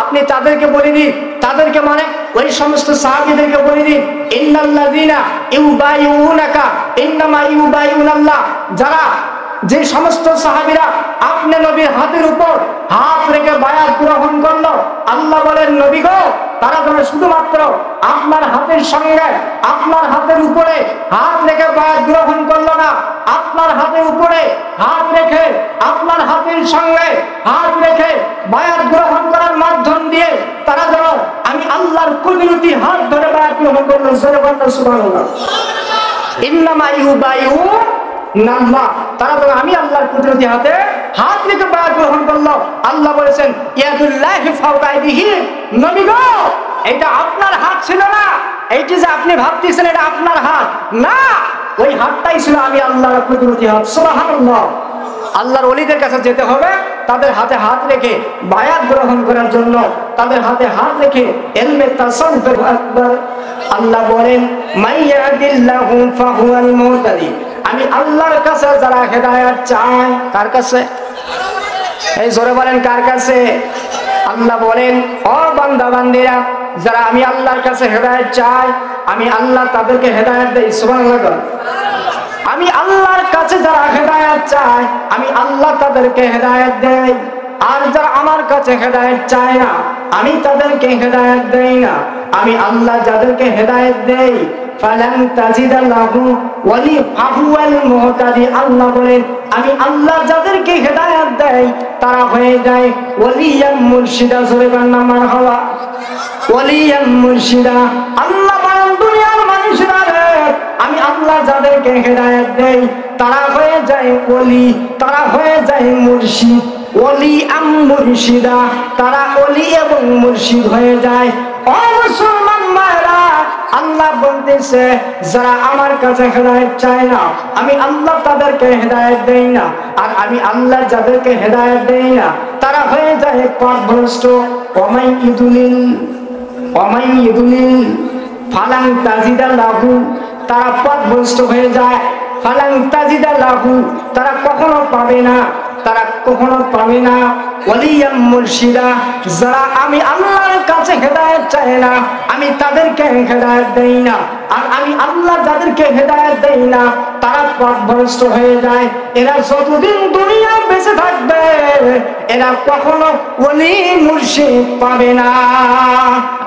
আপনি তাদেরকে বলে দিন, তাদেরকে মানে ওই সমস্ত সাহাবীদেরকে বলে দিন, ইন্নাল্লাযিনা ইউবাইউনাকা ইন্নামা ইউবাইউনাল্লাহ, যারা যে সমস্ত সাহাবীরা আপনি নবীর হাতের উপর হাত রেখে বায়াত গ্রহণ করলো, আল্লাহ বলেন নবী গো, তারা যেন শুধুমাত্র আপনার হাতের সঙ্গে আপনার হাতের উপরে হাত রেখে বায়াত গ্রহণ করলো না, আপনার হাতের উপরে হাত রেখে আপনার হাতের সঙ্গে হাত রেখে বায়াত গ্রহণ করার মাধ্যম দিয়ে তারা যেন আমি আল্লাহর কুদরতি হাত ধরে বায়াত গ্রহণ করলো। সুবহানাল্লাহ। ইন্নামা ইউবাইউনাল্লাহ, তারা যেন আমি আল্লাহর কুদরতি হাতে হাত রেখে বায়াত গ্রহণ করলো। আল্লাহ বলেছেন ইয়াদুল্লাহি ফাওকা আইদিহিম, নবী গো, এটা আপনার হাত ছিল না, এইটি যে আপনি ভাবতেছেন এটা আপনার হাত না, ওই হাতটাই ছিল আমি আল্লাহর কুদরতি হাত। সুবহানাল্লাহ। আল্লাহর ওলিদের কাছে যেতে হবে, তাদের হাতে হাত রেখে বায়াত গ্রহণ করার জন্য, তাদের হাতে হাত রেখে ইলমে তাসাউফের আকবার। আল্লাহ বলেন মাইয়াদিল্লাহু ফাহুয়াল মুহতাদি, আমি আল্লাহর কাছে যারা হেদায়েত চায়, কার কাছে? এই জোরে বলেন কার কাছে? আল্লাহ বলেন ও বান্দা বান্দিরা, যারা আমি আল্লাহর কাছে হেদায়েত চাই, আমি আল্লাহ তাদেরকে হেদায়েত দেই। সুবহানাল্লাহ। আমি আল্লাহর কাছে যারা হেদায়েত চায়, আমি আল্লাহ তাদেরকে হেদায়েত দেই। আর যারা আমার কাছে হেদায়েত চায় না, আমি তাদেরকে হেদায়েত দেই না। আমি আল্লাহ যাদেরকে হেদায়েত দেই ফালান তাজিদা লাহু ওয়ালি ফাহুয়াল মুহতাদি, আল্লাহ বলেন আমি আল্লাহ যাদেরকে হেদায়েত দেই তারা হয়ে যায় ওলিয়াম মুর্শিদা। জোরে বলেন মারহাবা। ওলিয়াম মুর্শিদা। আল্লাহ বলেন দুনিয়ার মানুষরা রে, আমি আল্লাহ যাদেরকে হেদায়েত দেই তারা হয়ে যায় ওলি, তারা হয়ে যায় মুর্শিদ। ওলি আম মুর্শিদা, তারা ওলি এবং মুর্শিদ হয়ে যায়। ও মুসলমান মায়েরা, আল্লাহ বলতেছে যারা আমার কাছে হেদায়েত চায় না, আমি আল্লাহ তাদেরকে হেদায়েত দেই না। আর আমি আল্লাহ যাদেরকে হেদায়েত দেই না তারা হয়ে যায় পথভ্রষ্ট। ওমাই ইদুলিল ফালাং তাজিদা লাহু, তারা পথভ্রষ্ট হয়ে যায়। ফালাং তাজিদা লাহু, তারা কখনো পাবে না, তারা কখনো পাবে না ওলিয়াম মুর্শিদা। যারা আমি আল্লাহর কাছে হেদায়েত চায় না, আমি তাদেরকে হেদায়েত দেই না। আর আমি আল্লাহ যাদেরকে হেদায়েত দেই না তারা পথভ্রষ্ট হয়ে যায়। এরা যতদিন দুনিয়ায় বেঁচে থাকবে এরা কখনো ওলি মুর্শিদ পাবে না।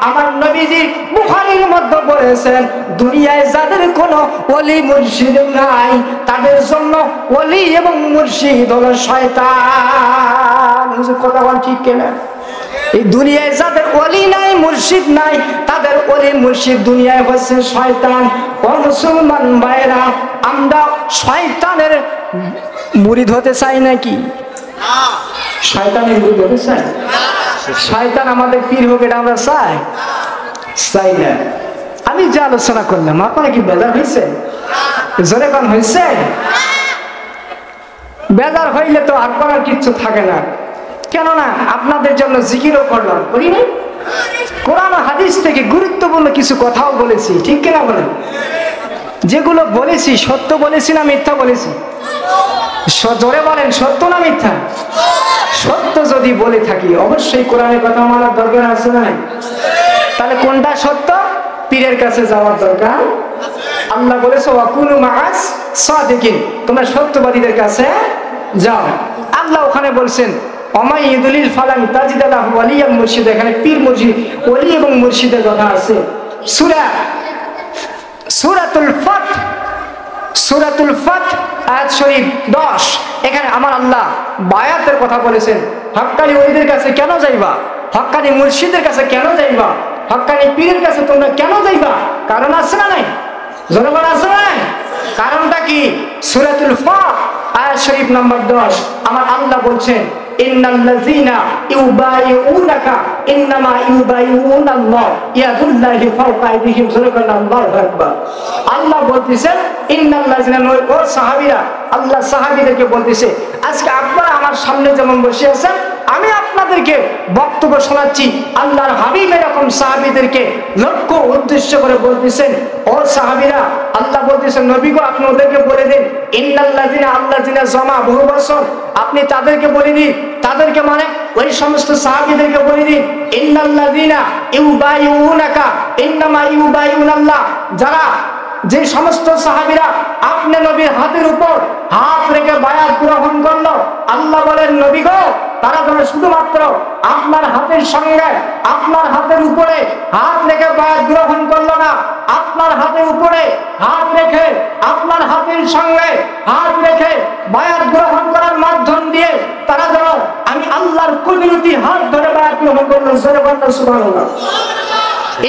আমার নবীজি বুখারীর মধ্যে বলেছেন দুনিয়ায় যাদের কোনো ওলি মুর্শিদ নাই তাদের জন্য ওলি এবং মুর্শিদ হলো শয়তান। কথা বল ঠিক কিনা? এই দুনিয়ায় যাদের ওলি নাই মুর্শিদ নাই তাদের ওলি মুর্শিদ দুনিয়ায় হচ্ছে শয়তান। ও মুসলমান ভাইরা, আমরা শয়তানের মুরিদ হতে চাই নাকি? শয়তানের মুরিদ হতে চাই? শয়তান আমাদের পীর হোক এটা আমরা চাই? চাই না। আমি যে আলোচনা করলাম আপনারা কি বেজার হয়েছে? জোরে কোন হয়েছে? বেজার হইলে তো আর করার কিচ্ছু থাকে না। কেননা আপনাদের জন্য জিকিরও করলাম, করি না? কোরআন হাদিস থেকে গুরুত্বপূর্ণ কিছু কথাও বলেছি, ঠিক কিনা বলেন? যেগুলো বলেছি সত্য বলেছি না মিথ্যা বলেছি? জোরে বলেন, সত্য না মিথ্যা? সত্য যদি বলে থাকি অবশ্যই কোরআনের কথা মানার দরকার আছে না? তাহলে কোনটা সত্য? পীরের কাছে যাওয়ার দরকার। আল্লাহ বলেছে ওয়াকুনু মাআস সাদিকিন, তোমরা সত্যবাদীদের কাছে যাও। আল্লাহ ওখানে বলছেন ওমাই ইদুলিল ফালাং তাজিদা লাহু ওয়ালিয়াম মুর্শিদ, এখানে পীর মুর্শিদ ওলি এবং মুর্শিদের কথা আছে। সূরাতুল ফাত আয়াত শরীফ 10, এখানে আমার আল্লাহ বায়াতের কথা বলেছেন। হক্কানি ওলিদের কাছে কেন যাইবা? হক্কানি মুর্শিদের কাছে কেন যাইবা? হক্কানি পীরের কাছে তোমরা কেন যাইবা? কারণ আছে না নাই? জনগণ আছে না নাই? কারণটা কি? সূরাতুল ফাত আয়াত শরীফ নম্বর 10 আমার আল্লাহ বলছেন ইন্নাল্লাযীনা ইউবাইউনাকা ইন্নামা ইউবাইউনাল্লাহ ইয়াদুল্লাহি ফাওকা আইদিহিম। আল্লাহু আকবার। আল্লাহ বলতেছেন ইন্নাল্লাযীনা, ও সাহাবীরা, আল্লাহ সাহাবীদেরকে বলতেছে আজকে আপনারা আমার সামনে যেমন বসে আছেন আমি আপনাদেরকে বক্তব্য শোনাচ্ছি। আল্লাহর হাবিব এরকম সাহাবীদেরকে লক্ষ্য উদ্দেশ্য করে বলতেছেন ও সাহাবীরা, আল্লাহ বলতেছেন নবী গো আপনি ওদেরকে বলে দিন ইন্নাল্লাযীনা, আল্লাযীনা জমা বহুবচন, আপনি তাদেরকে বলে দিন, তাদেরকে মানে ওই সমস্ত সাহাবীদেরকে বলে দিন ইন্নাল্লাযীনা ইউবাইউনাকা ইন্নামা ইউবাইউনাল্লাহ, যারা যে সমস্ত সাহাবীরা আপনি নবীর হাতের উপর হাত রেখে বায়াত গ্রহণ করলো, আল্লাহ বলেন নবী গো, তারা যেন শুধুমাত্র আপনার হাতের সঙ্গে আপনার হাতের উপরে হাত রেখে বায়াত গ্রহণ করলো না, আপনার হাতের উপরে হাত রেখে আপনার হাতের সঙ্গে হাত রেখে বায়াত গ্রহণ করার মাধ্যম দিয়ে তারা যেন আমি আল্লাহর কুদরতি হাত ধরে বায়াত গ্রহণ করলো। সুবহানাল্লাহ।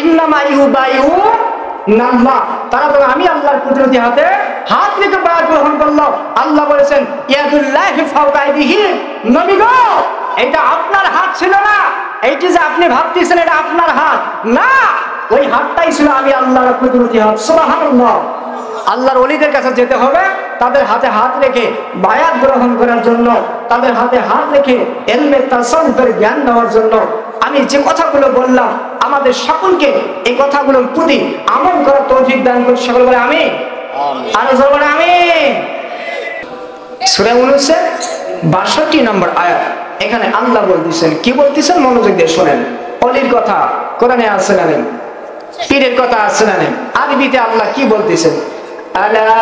ইন্নামা ইউবাইউনাল্লাহ, তারা তো আমি আল্লাহর কুদরতি হাতে হাত রেখে বায়াত গ্রহণ করলো। আল্লাহ বলেছেন ইয়াদুল্লাহি ফাওকা আইদিহিম, নবী গো, এটা আপনার হাত ছিল না, এইটি যে আপনি ভাবতেছেন এটা আপনার হাত না, ওই হাতটাই ছিল আমি আল্লাহর কুদরতি হাত। সুবহানাল্লাহ। আল্লাহর ওলিদের কাছে যেতে হবে তাদের হাতে হাত রেখে বায়াত গ্রহণ করার জন্য, তাদের হাতে হাত রেখে ইলমে তাসাউফের জ্ঞান নেওয়ার জন্য। আমি যে কথাগুলো বললাম আমাদের সকলকে এই কথাগুলোর প্রতি আমল করার তৌফিক দান করুন। সকল বলে আমিন। আর জোরে বলে আমিন। সূরা ইউনূসের ৬২ নম্বর আয়াত, এখানে আল্লাহ বলতেছেন, কি বলতেছেন মনোযোগ দিয়ে শুনেন। অলির কথা কোরআনে আছে না নেই, পীরের কথা আছে না নেই, আরবিতে আল্লাহ কি বলতেছেন? আলা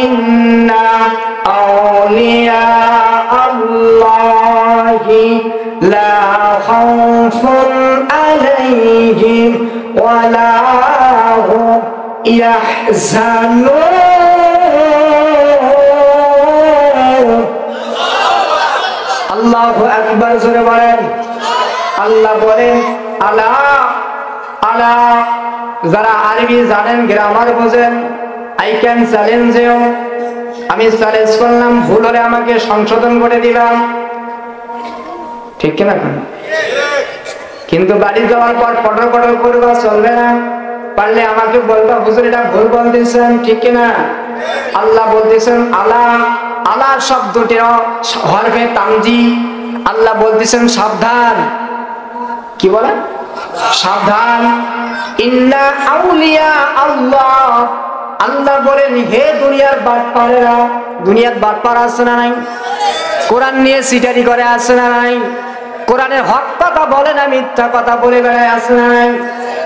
ইন্না আউলিয়া আল্লাহি লা খাউফুন আলাইহিম ওয়া লা হুম ইয়াহজানুন। আল্লাহু আকবার, জোরে বলেন। আল্লাহ বলেন আলা আলা, যারা আরবি জানেন গ্রামার বোঝেন, আই ক্যান চ্যালেঞ্জ ইউ, আমি চ্যালেঞ্জ করলাম, ভুল হলে আমাকে সংশোধন করে দিলাম, ঠিক কিনা? কিন্তু বাড়ি যাওয়ার পর পটর পটর করবা চলবে না, পারলে আমাকে বলবা হুজুর এটা ভুল বলতেছেন, ঠিক কিনা? আল্লাহ বলতেছেন আলা, আলা শব্দটির হরফে তামজি, আল্লাহ বলতেছেন সাবধান। কি বলেন? সাবধান। ইন্না আউলিয়া আল্লাহ, আল্লাহ বলেন হে দুনিয়ার বাটপারেরা, দুনিয়ার বাটপার আছে না নাই? কোরআন নিয়ে সিটারি করে আছে না নাই? কোরআনের হক কথা বলে না মিথ্যা কথা বলে বেড়ায় আছে না নাই?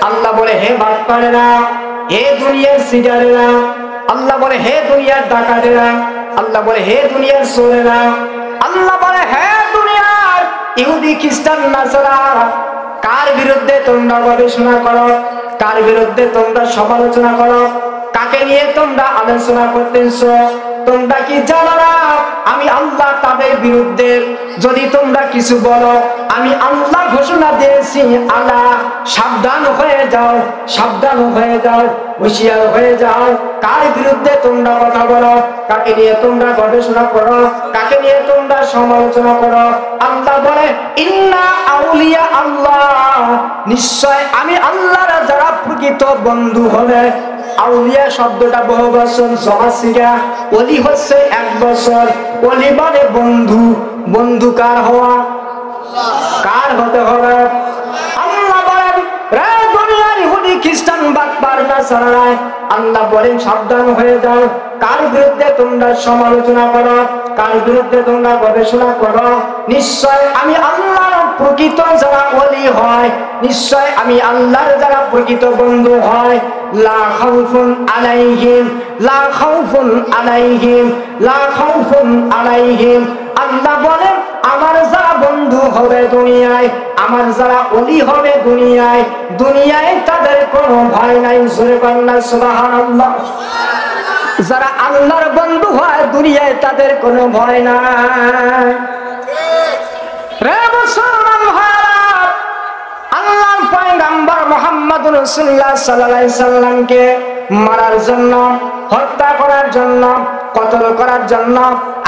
আল্লাহ বলে হে বাটপারেরা, হে দুনিয়ার সিটারেরা, আল্লাহ বলে হে দুনিয়ার ডাকাতেরা, আল্লাহ বলে হে দুনিয়ার চোরেরা, আল্লাহ বলে হে দুনিয়ার ইহুদি খ্রিস্টান নাসারা, কার বিরুদ্ধে তোমরা গবেষণা করো, কার বিরুদ্ধে তোমরা সমালোচনা করো, কাকে নিয়ে তোমরা আলোচনা করতেছো? তোমরা কি জানো না আমি আল্লাহ তাদের বিরুদ্ধে যদি তোমরা কিছু বলো, আমি আল্লাহ ঘোষণা দিয়েছি আল্লাহ সাবধান হয়ে যাও, সাবধান হয়ে যাও, হুঁশিয়ার হয়ে যাও। কার বিরুদ্ধে তোমরা কথা বলো, কাকে নিয়ে তোমরা গবেষণা করো, কাকে নিয়ে তোমরা সমালোচনা করো? আল্লাহ বলে ইন্না আউলিয়া আল্লাহ, নিশ্চয় আমি আল্লাহর যারা প্রকৃত বন্ধু হবে। আউলিয়া শব্দটা বহু বছর জমাসিকা, ওলি হচ্ছে 1 বছর, ওলি মানে বন্ধু। বন্ধু কার হওয়া? কার হতে হবে? আল্লাহ বলেন রে দুনিয়ার ইহুদি খ্রিস্টান বাটপার নাসারা, আল্লাহ বলেন সাবধান হয়ে যাও। কার বিরুদ্ধে তোমরা সমালোচনা করো, কার বিরুদ্ধে তোমরা গবেষণা করো? নিশ্চয় আমি আল্লাহর প্রকৃত যারা ওলি হয়, নিশ্চয় আমি আল্লাহর যারা প্রকৃত বন্ধু হয়, লা খাউফুন আলাইহিম, লা খাউফুন আলাইহিম, লা খাউফুন আলাইহিম। আল্লাহ বলেন আমার যারা বন্ধু হবে দুনিয়ায়, আমার যারা ওলি হবে দুনিয়ায়, দুনিয়ায় তাদের কোনো ভয় নাই। জোরে বলেন সুবহানাল্লাহ। যারা আল্লাহর বন্ধু হয় দুনিয়ায় তাদের কোনো ভয় নাই। রে মুসলমান ভাইরা, আল্লাহর পয়গম্বর মুহাম্মদুর রাসূলুল্লাহ সাল্লাল্লাহু আলাইহি সাল্লামকে মারার জন্য, হত্যা করার জন্য, কতল করার জন্য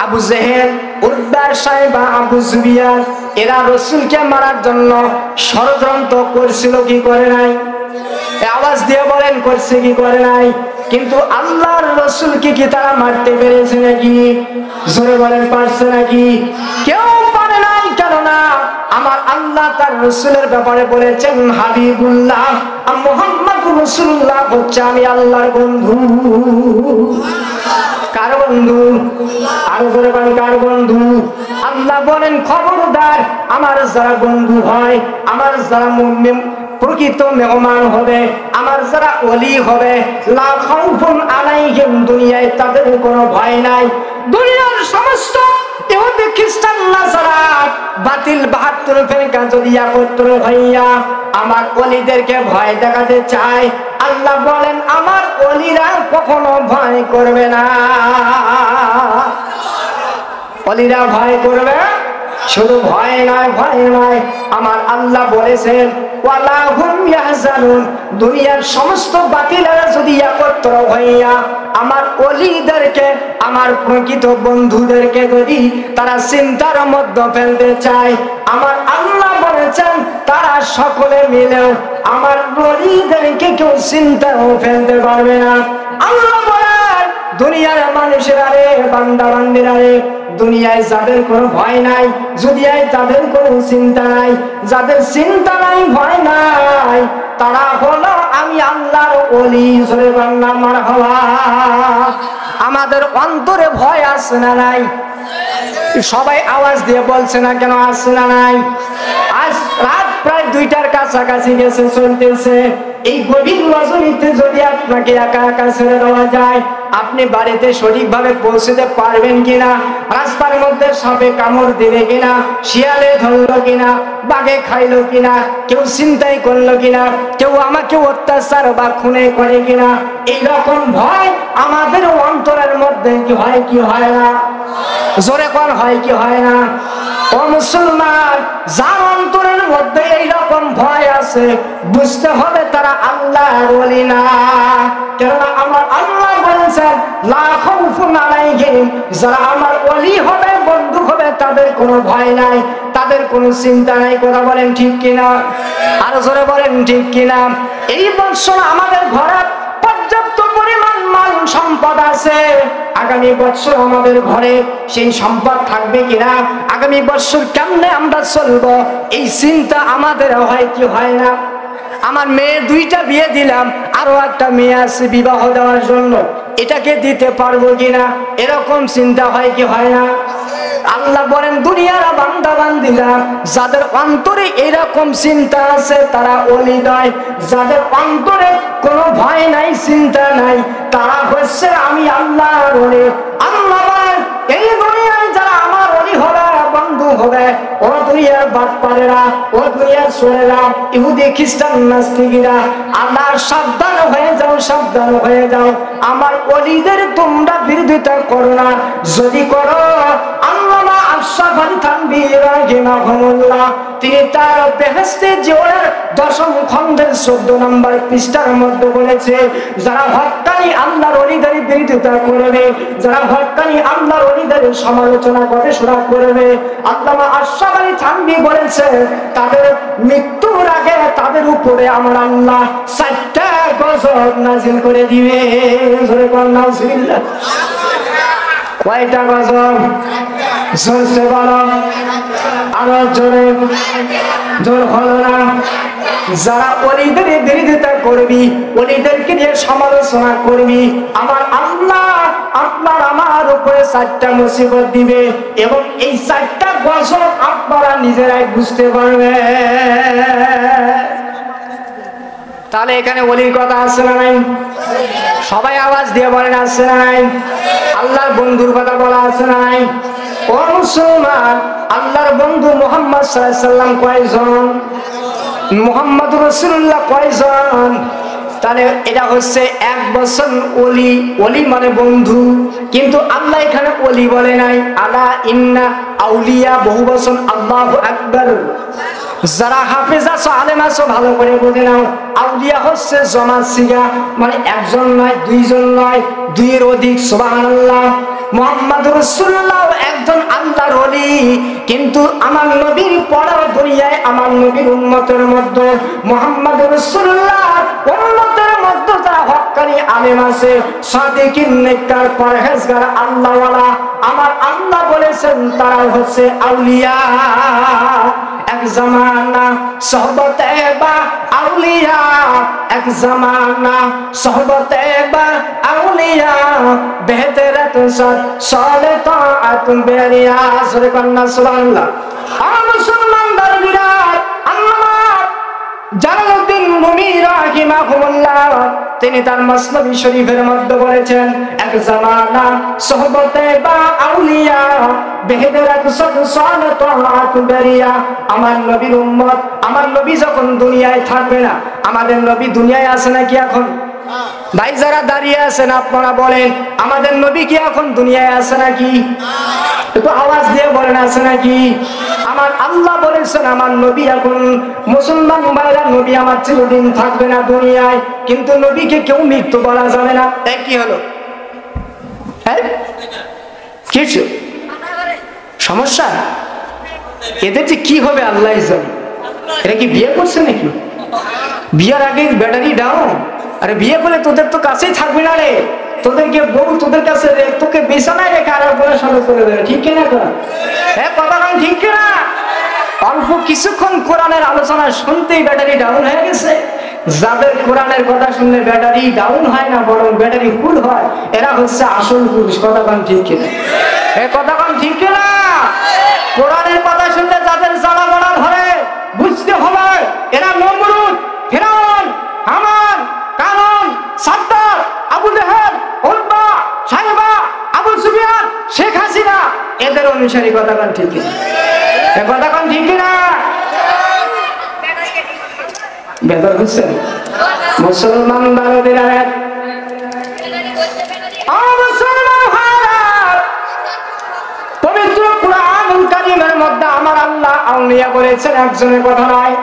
আবু জেহেল, উতবা, সাইবা, আবু সুফিয়ান এরা রাসূলকে মারার জন্য ষড়যন্ত্র করছিল কি করে নাই? আওয়াজ দিয়ে বলেন করছে কি করে নাই? কিন্তু আল্লাহর রাসূলকে কি তারা মারতে পেরেছে নাকি? জোরে বলেন পারছে নাকি? কেউ পারে নাই। কেননা আমার আল্লাহ তার রাসূলের ব্যাপারে বলেছেন হাবিবুল্লাহ মুহাম্মদুর রাসূলুল্লাহ হচ্ছে আমি আল্লাহর বন্ধু। কার বন্ধু? আরো জোরে বলেন কার বন্ধু? আল্লাহ বলেন খবরদার আমার যারা বন্ধু হয়, আমার যারা মুমিন প্রকৃত মেহমান হবে, আমার যারা ওলি হবে, লা খাউফুন আলাইহিম, দুনিয়ায় তাদের কোনো ভয় নাই। দুনিয়ার সমস্ত ইহুদি খ্রিস্টান নাসারা বাতিল ৭২ ফেরকা যদি একত্র হইয়া আমার ওলিদেরকে ভয় দেখাতে চায়, আল্লাহ বলেন আমার ওলিরা কখনো ভয় করবে না। ওলিরা ভয় করবে? শুধু ভয় নয়, ভয় নয়, আমার আল্লাহ বলেছেন ওয়ালা হুম ইয়াহজানুন, দুনিয়ার সমস্ত বাতিলেরা যদি একত্র হইয়া আমার ওলিদেরকে, আমার প্রকৃত বন্ধুদেরকে যদি তারা চিন্তার মধ্যে ফেলতে চায়, আমার আল্লাহ বলেছেন তারা সকলে মিলেও আমার ওলিদেরকে কেউ চিন্তাও ফেলতে পারবে না। আল্লাহ বলেন দুনিয়ার মানুষেরা রে, বান্দা বান্দিরা রে, দুনিয়ায় যাদের কোনো ভয় নাই, দুনিয়ায় তাদের কোনো চিন্তা নাই, যাদের চিন্তা নাই, ভয় নাই, তারা হলো আমি আল্লাহর ওলি। জোরে বাংলা মারহাবা। আমাদের অন্তরে ভয় আছে না নাই? সবাই আওয়াজ দিয়ে বলছে না কেন আছে না নাই? আজ রাত প্রায় 2টার কাছাকাছি গেছে, চলতেছে। এই গভীর রজনীতে যদি আপনাকে একা একা ছেড়ে দেওয়া যায়, আপনি বাড়িতে সঠিকভাবে পৌঁছতে পারবেন কিনা? রাস্তার মধ্যে সাপে কামড় দিবে কিনা, শিয়ালে ধরলো কিনা, বাঘে খাইলো কিনা, কেউ চিন্তাই করলো কিনা, কেউ আমাকে অত্যাচার বা খুনে করে কিনা, এইরকম ভয় আমাদের অন্তরের মধ্যে কি হয় কি হয় না? জোরে কোন হয় কি হয় না? ও মুসলমান, যার অন্তরের মধ্যে এইরকম ভয় আছে, বুঝতে হবে তারা আল্লাহর ওলি না। কেননা আমার আল্লাহ বলেছেন লা খাউফুন আলাইহিম, যারা আমার ওলি হবে, বন্ধু হবে, তাদের কোনো ভয় নাই, তাদের কোনো চিন্তা নাই। কথা বলেন ঠিক কিনা? আরো জোরে বলেন ঠিক কিনা? এই বছর আমাদের ঘরে পর্যাপ্ত পরিমাণ মাল সম্পদ আছে, আগামী বছর আমাদের ঘরে সেই সম্পদ থাকবে কিনা, আগামী বছর কেমনে আমরা চলবো, এই চিন্তা আমাদের হয় কি হয় না? আমার মেয়ে 2টা বিয়ে দিলাম, আরো একটা মেয়ে আছে বিবাহ দেওয়ার জন্য, এটাকে দিতে পারবো কিনা, এরকম চিন্তা হয় কি হয় না? আল্লাহ বলেন দুনিয়ার বান্দা বান্দিরা যাদের অন্তরে এরকম চিন্তা আছে তারা ওলি নয়, যাদের অন্তরে কোনো ভয় নাই, চিন্তা নাই, তারা হচ্ছে আমি আল্লাহর ওলি। আল্লাহ বলেন এই দুনিয়ায় যারা আমার ওলি হবে, বন্ধু হবে, ও দুনিয়ার বাটপারেরা, ও দুনিয়ার চোরেরা, ইহুদি খ্রিস্টান নাস্তিকেরা, আল্লাহ সাবধান হয়ে যাও, সাবধান হয়ে যাও, আমার ওলিদের তোমরা বিরোধিতা করো না। যদি করো, আল্লামা আশরাফ আলী থানভী রাহিমাহুল্লাহ তিনি তার বেহেশতে জীবনের 10ম খণ্ডের 14 নম্বর পৃষ্ঠার মধ্যে বলেছে, যারা হক্কানি আল্লাহর ওলিদের বিরোধিতা করবে, যারা হক্কানি আল্লাহর ওলিদের সমালোচনা গবেষণা করবে, আল্লামা আশরাফ আলী থানভী বলেছে তাদের মৃত্যুর আগে তাদের উপরে আমার আল্লাহ 4টা গজব নাযিল করে দিবে। জোরে বল নাউজুবিল্লাহ। কয়টা গজব? জোরসে বলো, আরো জোরে, জোর হলো না। যারা ওলিদের বিরোধিতা করবি, ওলিদেরকে নিয়ে সমালোচনা করবি, আমার আল্লাহ আপনার আমার উপরে 4টা মুসিবত দিবে, এবং এই 4টা গজব আপনারা নিজেরাই বুঝতে পারবে। তাহলে এখানে ওলির কথা আছে না নাই? সবাই আওয়াজ দিয়ে বলেন আছে না নাই? আল্লাহর বন্ধুর কথা বলা আছে না নাই? ও মুসলমান, আল্লাহর বন্ধু মুহাম্মদ সাল্লাল্লাহু আলাইহি ওয়াসাল্লাম কয়জন? মুহাম্মদুর রাসূলুল্লাহ কয়জন? তাহলে এটা হচ্ছে 1 বছর ওলি। ওলি মানে বন্ধু, কিন্তু আল্লাহ এখানে ওলি বলে নাই। আলা ইন্না আউলিয়া, বহু বছর, আল্লাহু আকবার। যারা হাফেজ আছো, আলেম আছো, ভালো করে বুঝে নাও, আউলিয়া হচ্ছে জমাত সিগা, মানে একজন নয়, 2জন নয়, 2-এর অধিক। সুবহানাল্লাহ। মুহাম্মদুর রাসূলুল্লাহ একজন আল্লাহর ওলি, কিন্তু আমার নবীর পড়া দুনিয়ায় আমার নবীর উম্মতের মধ্যে মুহাম্মদুর রাসূলুল্লাহ উম্মতের মধ্যে যারা হক্কানি আলেম আছে, সাদিকিন, নেককার, পরহেজগার, আল্লাহওয়ালা, আমার আল্লাহ বলেছেন তারা হচ্ছে আউলিয়া। এক জামানা সোহবতে বা আউলিয়া এক জামানা সোহবতে বা আউলিয়া বেহতরাত সালে তাআত বেরিয়া সরে কন্না সুবহানাল্লাহ। মুসলমান দরবিরাত আল্লামা জালালউদ্দিন রুমি রাহিমাহুল্লাহ তিনি তার মসনবী শরীফের মধ্যে বলেছেন এক জামানা সোহবতে বা আউলিয়া বেহেদারাত সালাত বেরিয়া। আমার নবীর উম্মত, আমার নবী যখন দুনিয়ায় থাকবে না, আমাদের নবী দুনিয়ায় আছে নাকি এখন? ভাই যারা দাঁড়িয়ে আছেন আপনারা বলেন আমাদের নবী কি এখন দুনিয়ায় আছে নাকি? একটু আওয়াজ দিয়ে বলেন আছে নাকি? আমার আল্লাহ বলেছেন আমার নবী এখন, মুসলমান ভাইরা নবী আমার চিরদিন থাকবে না দুনিয়ায়, কিন্তু নবীকে কেউ মৃত্যু বলা যাবে না। তাই কি হলো? হ্যাঁ কিছু সমস্যা? এদের যে কি হবে আল্লাহ জানে। এরা কি বিয়ে করছে নাকি? বিয়ের আগে ব্যাটারি ডাউন। আরে বিয়ে করলে তোদের তো কাছেই থাকবে না রে, তোদেরকে বউ তোদের কাছে তোকে বিছানায় রেখে আর একজনের সাথে চলে যাবে। ঠিক কিনা? হ্যাঁ কথা বলেন ঠিক কিনা? অল্প কিছুক্ষণ কোরআনের আলোচনা শুনতেই ব্যাটারি ডাউন হয়ে গেছে। যাদের কোরআনের কথা শুনলে ব্যাটারি ডাউন হয় না, বরং ব্যাটারি ফুল হয়, এরা হচ্ছে আসল পুরুষ। কথা বলেন ঠিক কিনা? এ কথা বলেন ঠিক কিনা? কোরআনের কথা শুনলে যাদের জ্বালা বড়া ধরে বুঝতে হবে এরা নমরুদ, ফিরআউন, হামান, কারুন, সাদ্দার, আবু জাহেল, উতবা, সাইবা, আবু সুফিয়ান, শেখ হাসিনা এদের অনুসারী। কথা বলেন ঠিক কিনা? এ কথা বলেন ঠিক কিনা? বেদর বুঝছেন মুসলমান বারোদিরা পবিত্র কুরআনুল কারীমের মধ্যে আমার আল্লাহ আউলিয়া বলেছেন একজনের কথা নয়।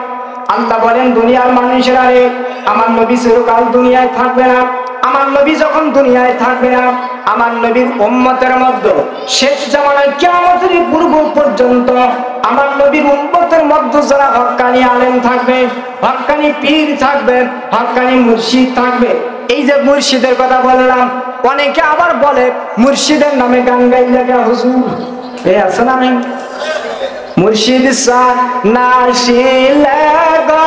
আল্লাহ বলেন দুনিয়ার মানুষেরা রে আমার নবী চিরকাল দুনিয়ায় থাকবে না। আমার নবী যখন দুনিয়ায় থাকবে না, আমার নবীর উম্মতের মধ্যে শেষ জামানায় কিয়ামতের পূর্ব পর্যন্ত আমার নবীর উম্মতের মধ্যে যারা হক্কানি আলেম থাকবে, হক্কানি পীর থাকবে, হক্কানি মুর্শিদ থাকবে। এই যে মুর্শিদের কথা বললাম, অনেকে আবার বলে মুর্শিদের নামে গান গাইলে হুজুর এই আছে না নেই? মুর্শিদ সার নাশিলে গো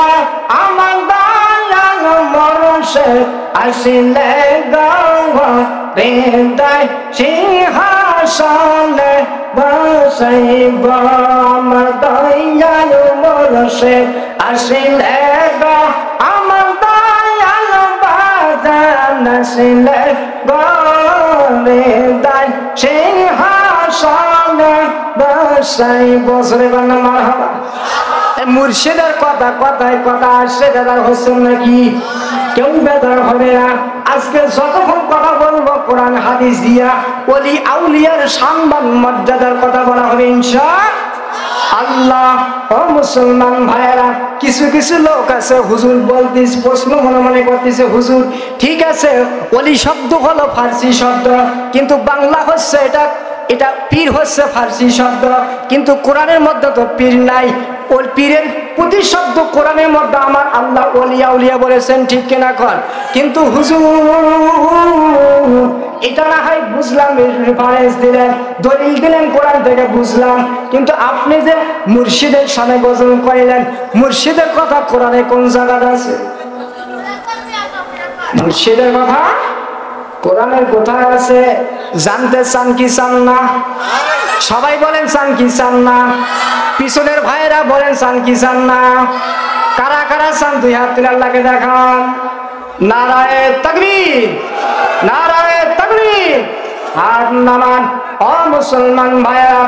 আমার দয়াল মুর্শিদ আসিলে গো হৃদয় সিংহাসনে বসাইব আমার দয়াল মুর্শিদ আসিলে গো আমার দয়াল বাজান আসিলে গো হৃদয় সিংহাসনে বসাইব। সরে বান্না মারহাবা। মুর্শিদের কথা কথায় কথা আসছে, বেদার হচ্ছে নাকি? কেউ বেদার হবে না। আজকে যতক্ষণ কথা বলবো কোরআন হাদিস দিয়া ওলি আউলিয়ার সম্মান মর্যাদার কথা বলা হবে ইনশাআল্লাহ। ও মুসলমান ভাইয়েরা, কিছু কিছু লোক আছে হুজুর বলতিস, প্রশ্ন মনে মনে করতেছে হুজুর ঠিক আছে ওলি শব্দ হলো ফার্সি শব্দ, কিন্তু বাংলা হচ্ছে এটা পীর হচ্ছে ফার্সি শব্দ, কিন্তু কোরআনের মধ্যে তো পীর নাই। ওই পীরের প্রতিশব্দ কোরআনের মধ্যে আমার আল্লাহ ওলিয়া উলিয়া বলেছেন। ঠিক কিনা কর? কিন্তু হুজুর এটা না হয় বুঝলাম, রেফারেন্স দিলেন, দলিল দিলেন কোরআন থেকে বুঝলাম, কিন্তু আপনি যে মুর্শিদের সামনে গজল করিলেন, মুর্শিদের কথা কোরআনে কোন জায়গাটা আছে? মুর্শিদের কথা কোরআনের কোথায় আছে? জানতে চান কি চান না? সবাই বলেন চান কি চান না? পিছনের ভাইরা বলেন চান কি চান না? কারা কারা চান দুই হাত তুলে আল্লাহকে দেখান। নারায়ে তাকবীর, নারায়ে তাকবীর। হাত নামান। ও মুসলমান ভাইরা,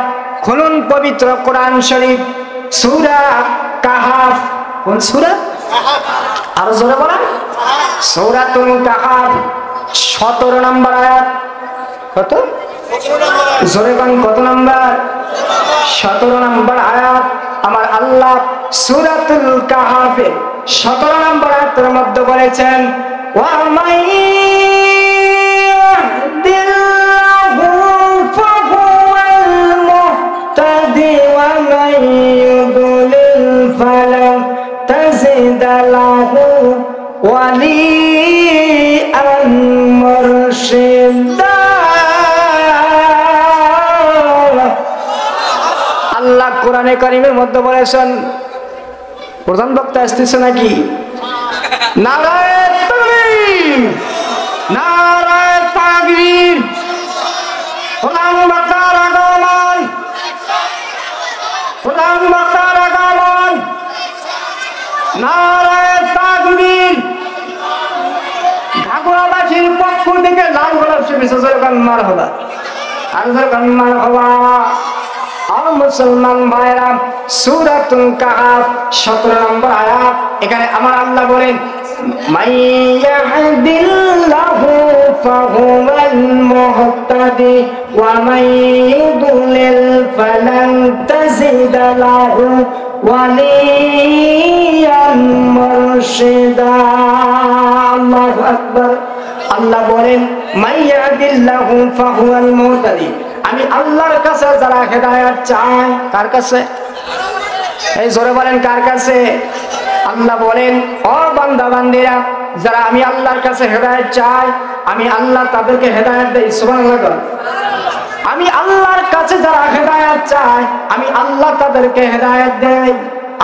খুলুন পবিত্র কোরআন শরীফ, সূরা কাহাফ। কোন সূরা? আরো জোরে বলেন। সূরাতুল কাহাফ 17 নম্বর আয়াত। কত? জোরে বলেন কত নম্বর? 17 নম্বর আয়াত। আমার আল্লাহ সূরাতুল কাহাফে 17 নম্বর আয়াতের মধ্যে বলেছেন ওয়া মাইয়াহদিল্লাহু ফাহুয়াল মুহতাদি ওয়া মাইয়ুদ্লিল ফালা তাজিদ লাহু ওয়ালিয়ান মুরশিদা। আল্লাহ কোরআনে কারীমের মধ্যে বলেছেন, প্রধান বক্তা আসতেছে নাকি? নারায়ে তাকবীর, নারায়ে তাকবীর। খোদার মাতার আগমন, খোদার মাতার আগমন, নারায়ে তাকবীর। ঢাকুয়াবাসীর পক্ষ থেকে লাল গোলাপ শুভেচ্ছা জোরে মারহাবা, আর জোরে মারহাবা। আর মুসলমান ভাইরা, সূরাতুল কাহফ 17 নম্বর আয়াত। এখানে আমার আল্লাহ বলেন, মাইয়াহদিল্লাহু ফাহুয়াল মুহতাদি ওয়া মাইয়ুদলিল ফালান তাজিদা লাহু ওয়ালিয়ান মুরশিদা। আল্লাহু আকবার। আল্লাহ বলেন, মাইয়াহদিল্লাহু ফাহুয়াল মুহতাদি। আমি আল্লাহর কাছে যারা হেদায়েত চায়, কার কাছে? এই জোরে বলেন, কার কাছে? আল্লাহ বলেন, ও বান্দা বান্দিরা, যারা আমি আল্লাহর কাছে হেদায়েত চাই, আমি আল্লাহ তাদেরকে হেদায়েত দেই। সুবহানাল্লাহ। আমি আল্লাহর কাছে যারা হেদায়েত চায়, আমি আল্লাহ তাদেরকে হেদায়েত দেই।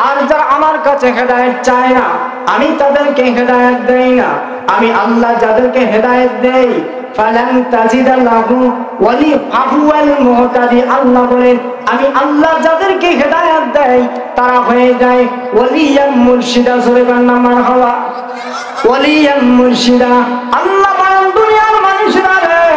আর যারা আমার কাছে হেদায়েত চায় না, আমি তাদেরকে হেদায়েত দেই না। আমি আল্লাহ যাদেরকে হেদায়েত দেই, ফালান তাজিদা লাহু ওয়ালি ফাহুয়াল মুহতাদি। আল্লাহ বলেন, আমি আল্লাহ যাদেরকে হেদায়েত দেই, তারা হয়ে যায় ওয়ালিয়ান মুরশিদা। জোরে বান্না মারহাবা। ওয়ালিয়ান মুরশিদা। আল্লাহ বলেন, দুনিয়ার মানুষেরা রে,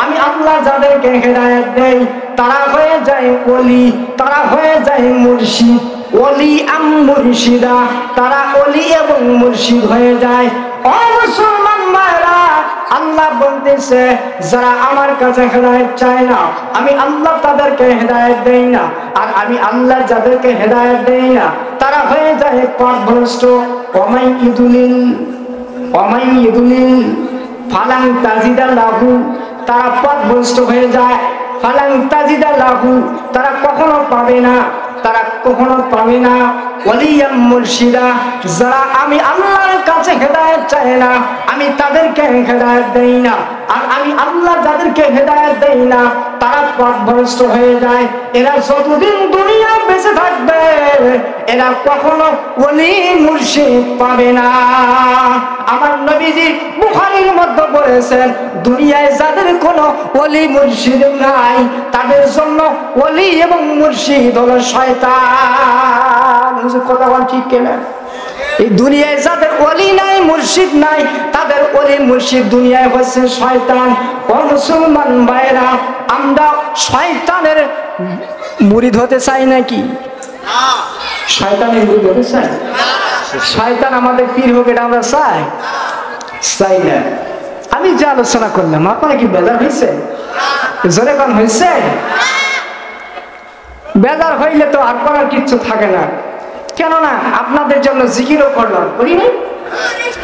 আমি আল্লাহ যাদেরকে হেদায়েত দেই, তারা হয়ে যায় ওলি, তারা হয়ে যায় মুরশিদ। ওলি আম মুরশিদা, তারা ওলি এবং মুরশিদ হয়ে যায়। ও মুসলমান ভাইরা, আল্লাহ বলতেছে, যারা আমার কাছে হেদায়েত চায় না, আমি আল্লাহ তাদেরকে হেদায়েত দেই না। আর আমি আল্লাহ যাদেরকে হেদায়েত দেই না, তারা হয়ে যায় পথভ্রষ্ট। ওমাই ইদুলিল ফালাং তাজিদা লাহু, তারা পথভ্রষ্ট হয়ে যায়। ফালাং তাজিদা লাহু, তারা কখনো পাবে না, তারা কখনো পাবে না ওয়ালিয়াম মুরশিদা। যারা আমি আল্লাহর কাছে হেদায়েত চায় না, আমি তাদেরকে হেদায়েত দেই না। আর আমি আল্লাহ যাদেরকে হেদায়েত দেই না, তারা পথভ্রষ্ট হয়ে যায়। এরা যতদিন দুনিয়ায় বেঁচে থাকবে, এরা কখনো ওলি মুর্শিদ পাবে না। আমার নবীজি বুখারীর মধ্যে বলেছেন, দুনিয়ায় যাদের কোনো ওলি মুর্শিদ নাই, তাদের জন্য ওলি এবং মুর্শিদ হলো শয়তান। কথা বল ঠিক কিনা? এই দুনিয়ায় যাদের ওলি নাই, মুর্শিদ নাই, তাদের ওলি মুর্শিদ দুনিয়ায় হচ্ছে শয়তান। ও মুসলমান ভাইরা, আমরা শয়তানের মুরিদ হতে চাই নাকি? শয়তানের মুরিদ হতে চাই? শয়তান আমাদের পীর হোক, এটা আমরা চাই? চাই না। আমি যে আলোচনা করলাম, আপনারা কি বেজার হয়েছে? জোরে কোন হয়েছে? বেজার হইলে তো আর করার কিচ্ছু থাকে না। কেননা আপনাদের জন্য জিকিরও করলাম, করি না?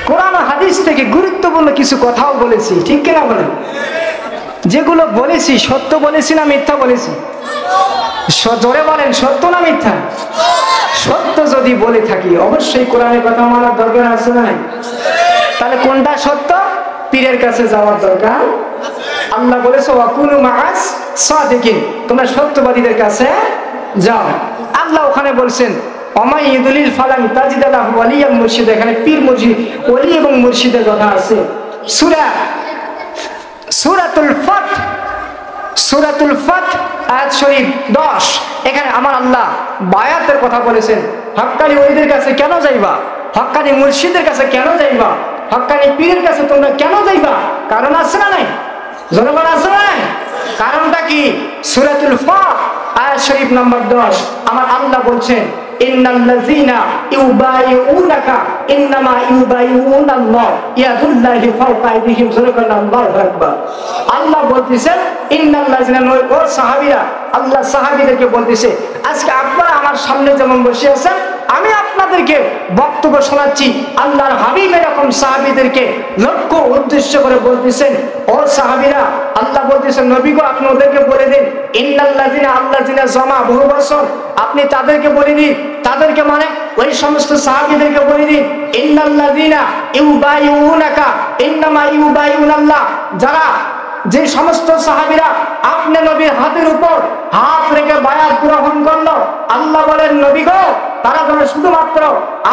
কোরআন হাদিস থেকে গুরুত্বপূর্ণ কিছু কথাও বলেছি, ঠিক কিনা বলেন? যেগুলো বলেছি সত্য বলেছি না মিথ্যা বলেছি? জোরে বলেন, সত্য না মিথ্যা? সত্য যদি বলে থাকি, অবশ্যই কোরআনের কথা মানার দরকার আছে না? তাহলে কোনটা সত্য? পীরের কাছে যাওয়ার দরকার। আল্লাহ বলেছে, ওয়াকুনু মাআস সাদিকিন, তোমরা সত্যবাদীদের কাছে যাও। আল্লাহ ওখানে বলছেন, ওমাই ইদুলিল ফালাং তাজিদা লাহু ওয়ালিয়াম মুরশিদ। এখানে পীর মুর্শিদ, ওলি এবং মুর্শিদের কথা আছে। সূরাতুল ফাত আয়াত শরীফ 10, এখানে আমার আল্লাহ বায়াতের কথা বলেছেন। হক্কানি ওলিদের কাছে কেন যাইবা? হক্কানি মুর্শিদের কাছে কেন যাইবা? হক্কানি পীরের কাছে তোমরা কেন যাইবা? কারণ আছে না নাই? জনগণ আছে না? কারণটা কি? সূরাতুল ফাত আয়াত শরীফ নম্বর 10, আমার আল্লাহ বলছেন, ইন্নাল্লাযীনা ইউবাইউনাকা ইন্নামা ইউবাইউনাল্লাহ ইয়াদুল্লাহি ফাওকা আইদিহিম। আল্লাহু আকবার। আল্লাহ বলতেছেন, ইন্নাল্লাযীনা, ও সাহাবীরা, আল্লাহ সাহাবীদেরকে বলতেছে, আজকে আপনারা আমার সামনে যেমন বসে আছেন, আমি আপনাদেরকে বক্তব্য শোনাচ্ছি। আল্লাহর হাবিব এরকম সাহাবীদেরকে লক্ষ্য উদ্দেশ্য করে বলতেছেন, ও সাহাবীরা, আল্লাহ বলতেছেন, নবী গো, আপনি ওদেরকে বলে দিন, ইন্নাল্লাযীনা, আল্লাযীনা জমা, বহু বছর, আপনি তাদেরকে বলে দিন। তাদেরকে মানে ওই সমস্ত সাহাবীদেরকে বলে দিন, ইন্নাল্লাযীনা ইউবাইউনাকা ইন্নামা ইউবাইউনাল্লাহ, যারা, যে সমস্ত সাহাবীরা আপনি নবীর হাতের উপর হাত রেখে বায়াত গ্রহণ করলো, আল্লাহ বলেন, নবী গো, তারা যেন শুধুমাত্র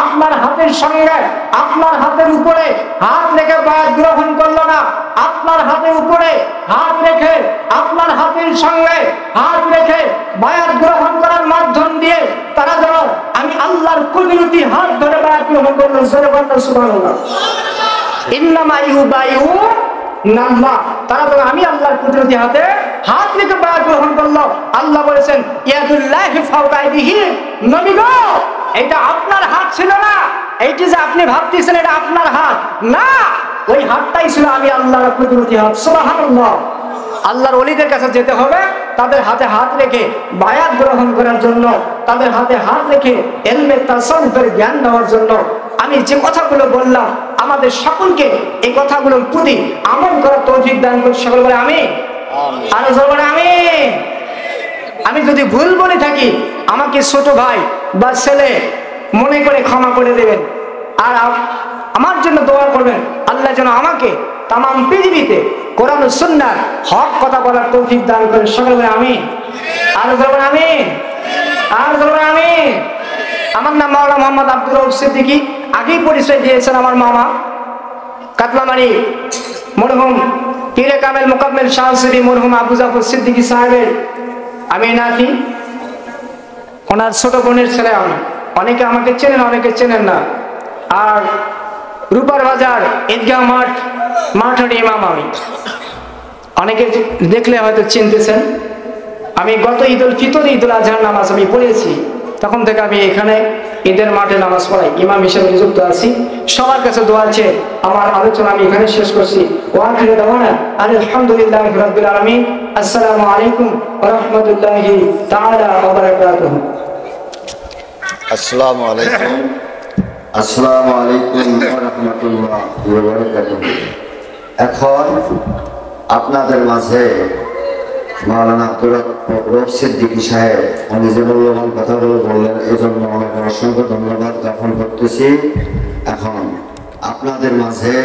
আপনার হাতের সঙ্গে আপনার হাতের উপরে হাত রেখে বায়াত গ্রহণ করলো না, আপনার হাতের উপরে হাত রেখে আপনার হাতের সঙ্গে হাত রেখে বায়াত গ্রহণ করার মাধ্যম দিয়ে তারা যেন আমি আল্লাহর কুদরতি হাত ধরে বায়াত গ্রহণ করলো। সুবহানাল্লাহ। ইন্নামা ইউবাইউনা, তারা তো আমি আল্লাহর কুদরতি হাতে হাত রেখে বায়াত গ্রহণ করলো। আল্লাহ বলেছেন ইয়াদুল্লাহি ফাওকা আইদিহিম, নবী গো এটা আপনার হাত ছিল না, এইটি যে আপনি ভাবতেছেন এটা আপনার হাত না, ওই হাতটাই ছিল আমি আল্লাহর কুদরতি হাত। সুবহানাল্লাহ। আল্লাহর ওলিদের কাছে যেতে হবে, তাদের হাতে হাত রেখে বায়াত গ্রহণ করার জন্য, তাদের হাতে হাত রেখে ইলমে তাসাউফের জ্ঞান নেওয়ার জন্য। আমি যে কথাগুলো বললাম আমাদের সকলকে এই কথাগুলোর প্রতি আমল করার তৌফিক দান করুন। সকল বলে আমিন। আর বলে আমিন। আমি যদি ভুল বলে থাকি আমাকে ছোট ভাই বা ছেলে মনে করে ক্ষমা করে দেবেন, আর আমার জন্য দোয়া করবেন আল্লাহ যেন আমাকে তামাম পৃথিবীতে কোরআন ও সুন্নাহর হক কথা বলার তৌফিক দান করেন। সকল বলে আমিন। আর বলে আমিন। আর বলে আমিন। আমার নাম মাওলানা মোহাম্মদ আব্দুর রউফ সিদ্দিকী। আগেই পরিচয় দিয়েছেন আমার মামা কাতলামারি মরহুম পীরে কামেল মুকাম্মেল শাহ সুফি মরহুম আবু জাফর সিদ্দিকী সাহেবের আমি নাতি, ওনার ছোট বোনের ছেলে আমি। অনেকে আমাকে চেনেন, অনেকে চেনেন না। আর রূপার বাজার ঈদগাহ মাঠের ইমাম আমি। অনেকে দেখলে হয়তো চিনতেছেন। আমি গত ঈদুল ফিতর ঈদুল আজহার নামাজ আমি পড়েছি, তখন থেকে আমি এখানে ঈদের মাঠে নামাজ পড়াই, ইমাম হিসেবে নিযুক্ত আছি। সবার কাছে দোয়া আছে। আমার আলোচনা আমি এখানে শেষ করছি। ওয়াখিরু দাওয়ানা আলহামদুলিল্লাহি রাব্বিল আলামিন। আসসালামু আলাইকুম ওয়া রাহমাতুল্লাহি তাআলা ওয়া বারাকাতুহু। আসসালামু আলাইকুম। আসসালামু আলাইকুম ওয়া রাহমাতুল্লাহি ওয়া বারাকাতুহু। এখন আপনাদের মাঝে মাওলানা আব্দুর রউফ সিদ্দিকী সাহেব উনি যে মূল্যবান কথাগুলো বললেন এই জন্য ওনাকে অসংখ্য ধন্যবাদ জ্ঞাপন করতেছি। এখন আপনাদের মাঝে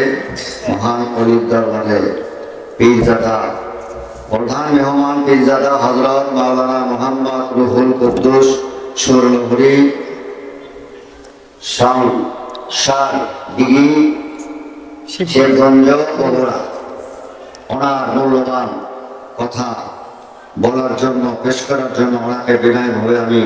মহান অলির দরবারে পীরজাদা প্রধান মেহমান পীরজাদা হযরত মাওলানা মুহাম্মদ রুহুল কুদ্দুস সুরনগরী শাহ দিঘি শেরগঞ্জ বগুড়া ওনার মূল্যবান কথা বলার জন্য পেশ করার জন্য ওনাকে বিনয়ভাবে আমি